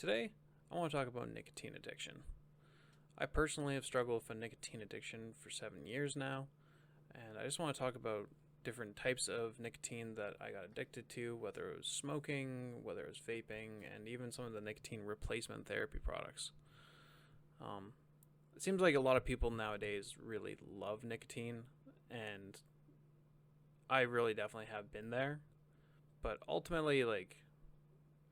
Today, I want to talk about nicotine addiction. I personally have struggled with a nicotine addiction for 7 years now, and I just want to talk about different types of nicotine that I got addicted to, whether it was smoking, whether it was vaping, and even some of the nicotine replacement therapy products. It seems like a lot of people nowadays really love nicotine, and I really definitely have been there, but ultimately,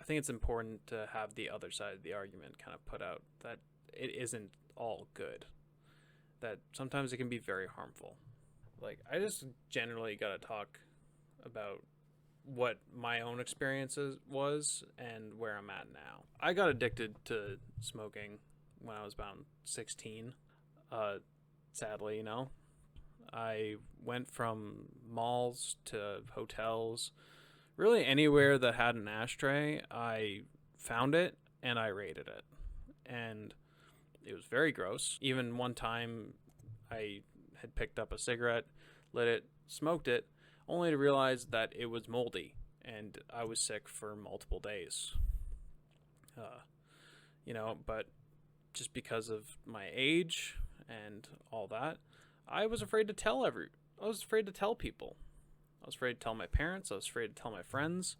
I think it's important to have the other side of the argument kind of put out that it isn't all good, that sometimes it can be very harmful. I just generally got to talk about what my own experiences was and where I'm at now. I got addicted to smoking when I was about 16. Sadly, I went from malls to hotels. Really, anywhere that had an ashtray, I found it and I raided it. And it was very gross. Even one time, I had picked up a cigarette, lit it, smoked it, only to realize that it was moldy and I was sick for multiple days. But just because of my age and all that, I was afraid to I was afraid to tell people. I was afraid to tell my parents, I was afraid to tell my friends,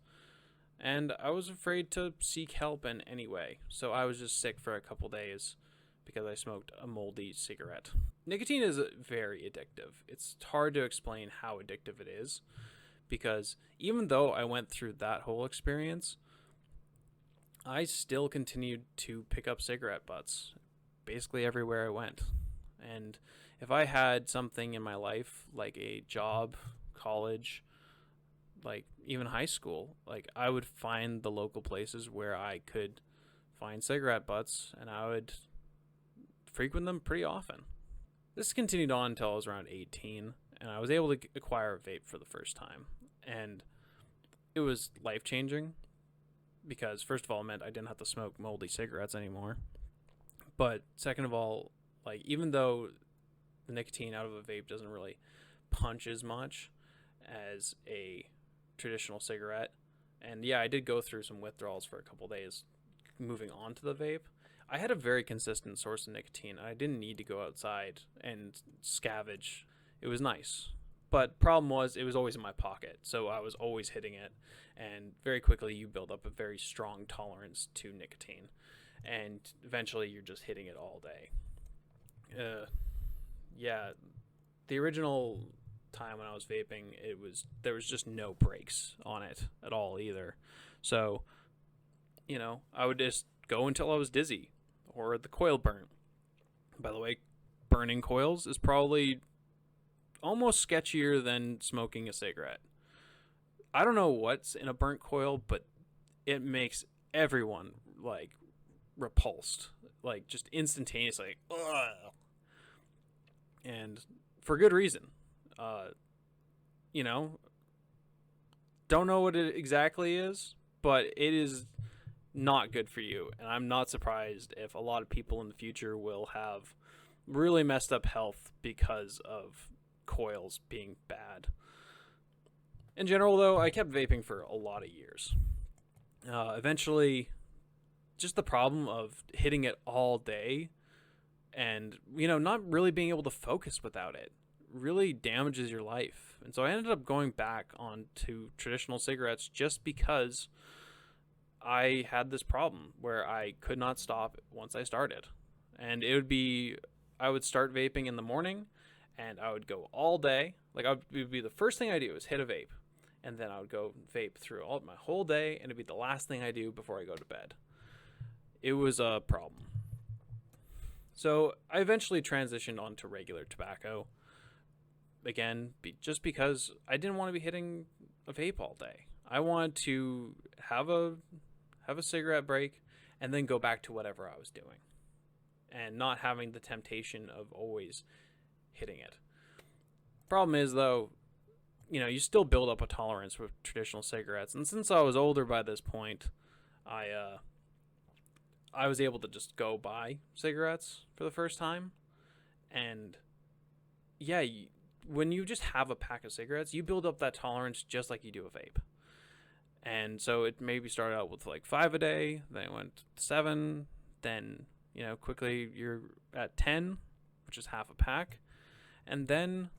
and I was afraid to seek help in any way. So I was just sick for a couple days because I smoked a moldy cigarette. Nicotine is very addictive. It's hard to explain how addictive it is because even though I went through that whole experience, I still continued to pick up cigarette butts basically everywhere I went. And if I had something in my life, like a job, college, even high school, I would find the local places where I could find cigarette butts and I would frequent them pretty often. This continued on until I was around 18 and I was able to acquire a vape for the first time. And it was life-changing because first of all, it meant I didn't have to smoke moldy cigarettes anymore. But second of all, even though the nicotine out of a vape doesn't really punch as much as a traditional cigarette, and yeah, I did go through some withdrawals for a couple days moving on to the vape, I had a very consistent source of nicotine. I didn't need to go outside and scavenge. It was nice. But problem was it was always in my pocket, so I was always hitting it, and very quickly you build up a very strong tolerance to nicotine, and eventually you're just hitting it all day. Yeah, the original time when I was vaping, there was just no brakes on it at all either. So, I would just go until I was dizzy or the coil burnt. By the way, burning coils is probably almost sketchier than smoking a cigarette. I don't know what's in a burnt coil, but it makes everyone repulsed, just instantaneously. Ugh. And for good reason. Don't know what it exactly is, but it is not good for you. And I'm not surprised if a lot of people in the future will have really messed up health because of coils being bad. In general, though, I kept vaping for a lot of years. Eventually, just the problem of hitting it all day and, not really being able to focus without it really damages your life. And so I ended up going back on to traditional cigarettes just because I had this problem where I could not stop once I started. And I would start vaping in the morning and I would go all day. It would be the first thing I do is hit a vape. And then I would go vape through my whole day and it'd be the last thing I do before I go to bed. It was a problem. So I eventually transitioned onto regular tobacco. Again, just because I didn't want to be hitting a vape all day. I wanted to have a cigarette break and then go back to whatever I was doing and not having the temptation of always hitting it. Problem is, though, you still build up a tolerance with traditional cigarettes. And since I was older by this point, I was able to just go buy cigarettes for the first time. And yeah, when you just have a pack of cigarettes, you build up that tolerance just like you do a vape. And so it maybe started out with like 5 a day, then it went to 7, then, quickly you're at 10, which is half a pack. And then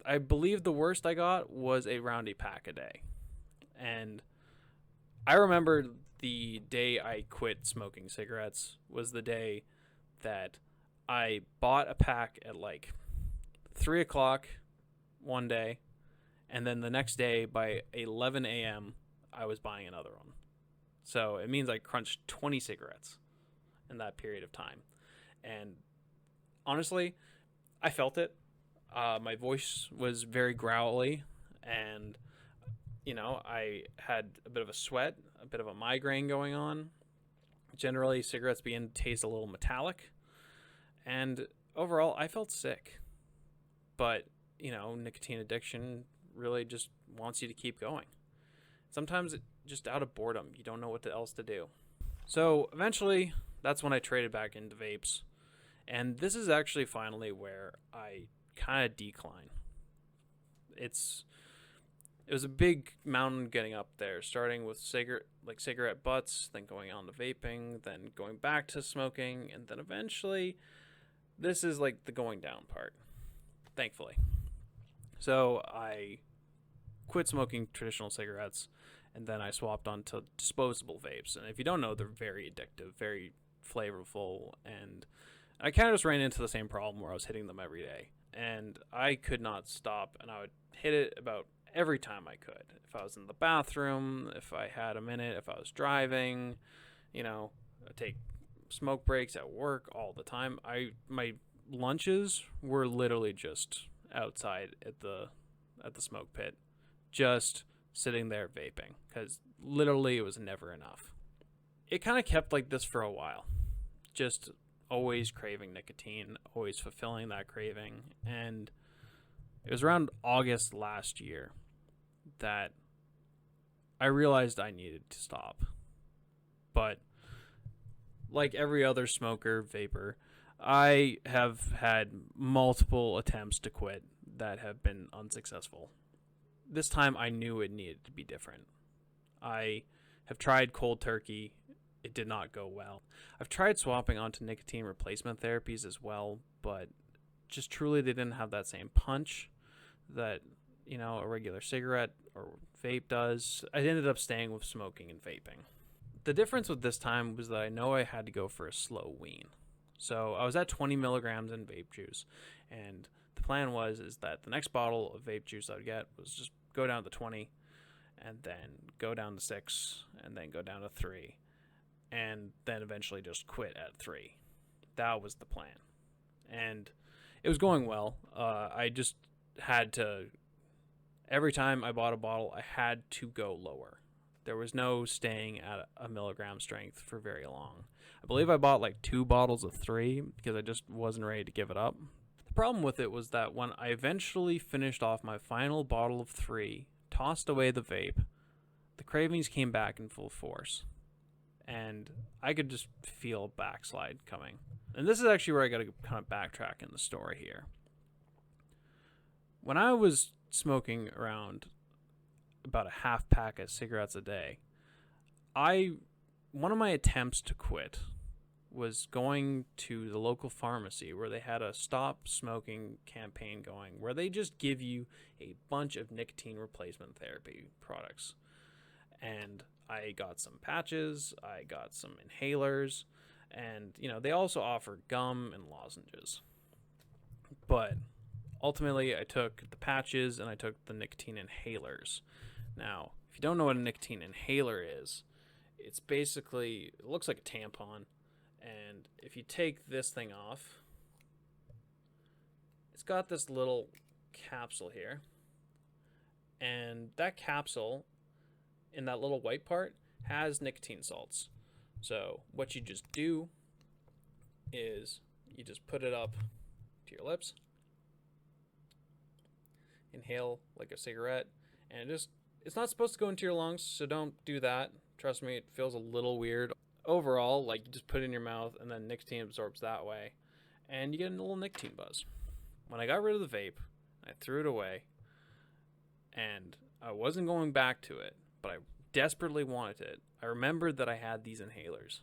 I believe the worst I got was around a pack a day. And I remember the day I quit smoking cigarettes was the day that I bought a pack at like 3 o'clock one day, and then the next day by 11 a.m. I was buying another one. So it means I crunched 20 cigarettes in that period of time. And honestly, I felt it. My voice was very growly, and I had a bit of a sweat, a bit of a migraine going on. Generally, cigarettes begin to taste a little metallic, and overall, I felt sick. But, nicotine addiction really just wants you to keep going. Sometimes just out of boredom, you don't know what else to do. So eventually, that's when I traded back into vapes. And this is actually finally where I kind of decline. It was a big mountain getting up there, starting with cigarette butts, then going on to vaping, then going back to smoking, and then eventually this is like the going down part, thankfully. So I quit smoking traditional cigarettes, and then I swapped onto disposable vapes. And if you don't know, they're very addictive, very flavorful, and I kind of just ran into the same problem where I was hitting them every day. And I could not stop, and I would hit it about every time I could. If I was in the bathroom, if I had a minute, if I was driving, I'd take smoke breaks at work all the time. My lunches were literally just outside at the smoke pit, just sitting there vaping, because literally it was never enough. It kind of kept like this for a while, just always craving nicotine, always fulfilling that craving. And it was around August last year that I realized I needed to stop. But like every other smoker, vapor, I have had multiple attempts to quit that have been unsuccessful. This time I knew it needed to be different. I have tried cold turkey. It did not go well. I've tried swapping onto nicotine replacement therapies as well, but just truly they didn't have that same punch that, a regular cigarette or vape does. I ended up staying with smoking and vaping. The difference with this time was that I know I had to go for a slow wean. So I was at 20 milligrams in vape juice, and the plan is that the next bottle of vape juice I would get was just go down to 20, and then go down to 6, and then go down to 3, and then eventually just quit at 3. That was the plan. And it was going well. I just had to, every time I bought a bottle, I had to go lower. There was no staying at a milligram strength for very long. I believe I bought like 2 bottles of 3 because I just wasn't ready to give it up. The problem with it was that when I eventually finished off my final bottle of 3, tossed away the vape, the cravings came back in full force. And I could just feel a backslide coming. And this is actually where I got to kind of backtrack in the story here. When I was smoking around about a half pack of cigarettes a day, one of my attempts to quit was going to the local pharmacy where they had a stop smoking campaign going, where they just give you a bunch of nicotine replacement therapy products. And I got some patches, I got some inhalers, and they also offer gum and lozenges. But ultimately I took the patches and I took the nicotine inhalers. Now, if you don't know what a nicotine inhaler is, it's basically, it looks like a tampon, and if you take this thing off, it's got this little capsule here, and that capsule in that little white part has nicotine salts. So what you just do is you just put it up to your lips, inhale like a cigarette, and it's not supposed to go into your lungs, so don't do that. Trust me, it feels a little weird. Overall, like, you just put it in your mouth and then nicotine absorbs that way, and you get a little nicotine buzz. When I got rid of the vape, I threw it away, and I wasn't going back to it, but I desperately wanted it. I remembered that I had these inhalers.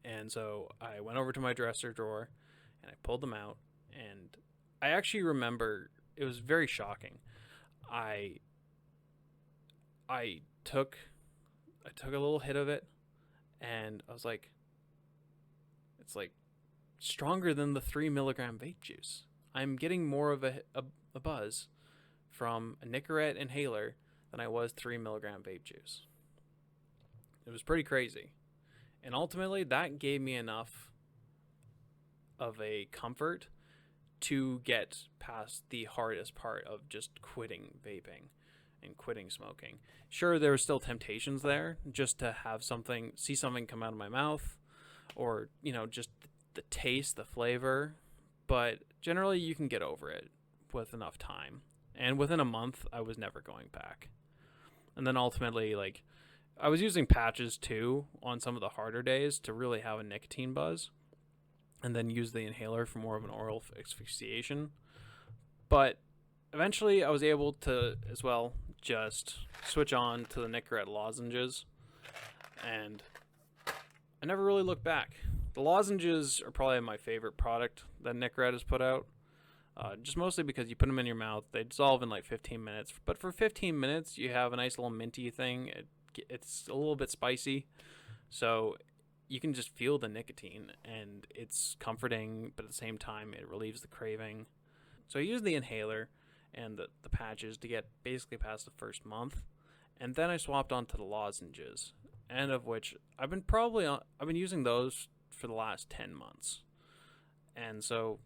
And so I went over to my dresser drawer and I pulled them out. And I actually remember it was very shocking. I I took a little hit of it, and I was like, it's like stronger than the 3 milligram vape juice. I'm getting more of a buzz from a Nicorette inhaler than I was 3 milligram vape juice. It was pretty crazy. And ultimately, that gave me enough of a comfort to get past the hardest part of just quitting vaping and quitting smoking. Sure, there were still temptations there, just to have something, see something come out of my mouth, or, just the taste, the flavor. But generally, you can get over it with enough time. And within a month, I was never going back. And then ultimately, I was using patches too on some of the harder days to really have a nicotine buzz, and then use the inhaler for more of an oral asphyxiation. But eventually I was able to as well just switch on to the Nicorette lozenges, and I never really looked back. The lozenges are probably my favorite product that Nicorette has put out. Just mostly because you put them in your mouth, they dissolve in like 15 minutes. But for 15 minutes, you have a nice little minty thing. It's a little bit spicy, so you can just feel the nicotine, and it's comforting, but at the same time, it relieves the craving. So I used the inhaler and the patches to get basically past the first month, and then I swapped onto the lozenges, and of which I've been using those for the last 10 months. And so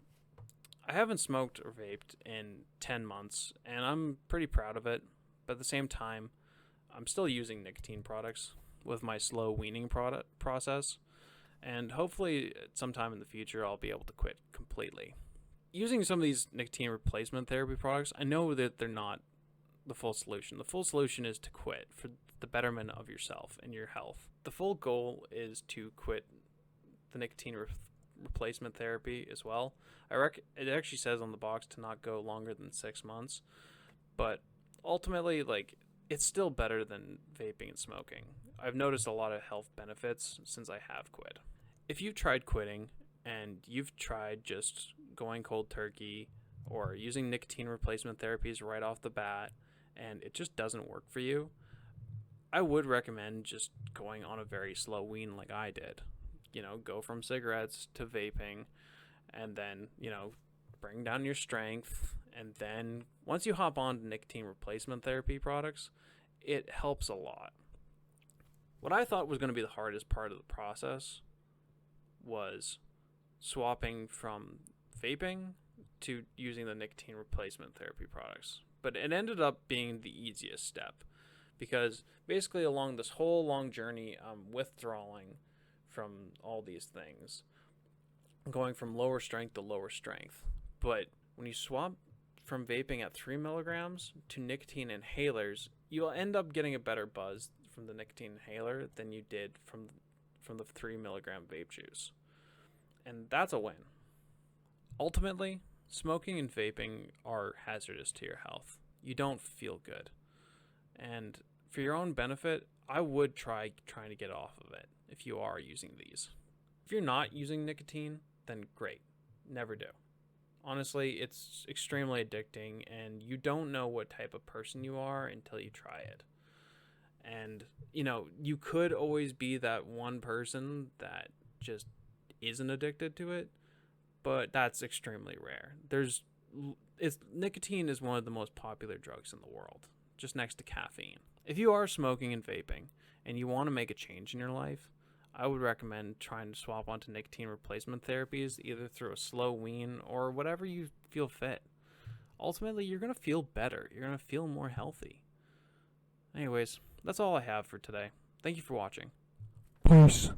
I haven't smoked or vaped in 10 months, and I'm pretty proud of it. But at the same time, I'm still using nicotine products with my slow weaning process, and hopefully sometime in the future I'll be able to quit completely. Using some of these nicotine replacement therapy products, I know that they're not the full solution. The full solution is to quit for the betterment of yourself and your health. The full goal is to quit the nicotine replacement therapy as well. It actually says on the box to not go longer than 6 months, but ultimately, it's still better than vaping and smoking. I've noticed a lot of health benefits since I have quit. If you've tried quitting and you've tried just going cold turkey or using nicotine replacement therapies right off the bat and it just doesn't work for you, I would recommend just going on a very slow wean like I did. Go from cigarettes to vaping, and then, bring down your strength. And then once you hop on to nicotine replacement therapy products, it helps a lot. What I thought was going to be the hardest part of the process was swapping from vaping to using the nicotine replacement therapy products. But it ended up being the easiest step, because basically along this whole long journey, I'm withdrawing from all these things, going from lower strength to lower strength. But when you swap from vaping at 3 milligrams to nicotine inhalers, you'll end up getting a better buzz from the nicotine inhaler than you did from the 3 milligram vape juice. And that's a win. Ultimately, smoking and vaping are hazardous to your health. You don't feel good. And for your own benefit, I would trying to get off of it if you are using these. If you're not using nicotine, then great. Never do. Honestly, it's extremely addicting, and you don't know what type of person you are until you try it. And, you could always be that one person that just isn't addicted to it, but that's extremely rare. Nicotine is one of the most popular drugs in the world, just next to caffeine. If you are smoking and vaping and you want to make a change in your life, I would recommend trying to swap onto nicotine replacement therapies, either through a slow wean or whatever you feel fit. Ultimately, you're going to feel better. You're going to feel more healthy. Anyways, that's all I have for today. Thank you for watching. Peace.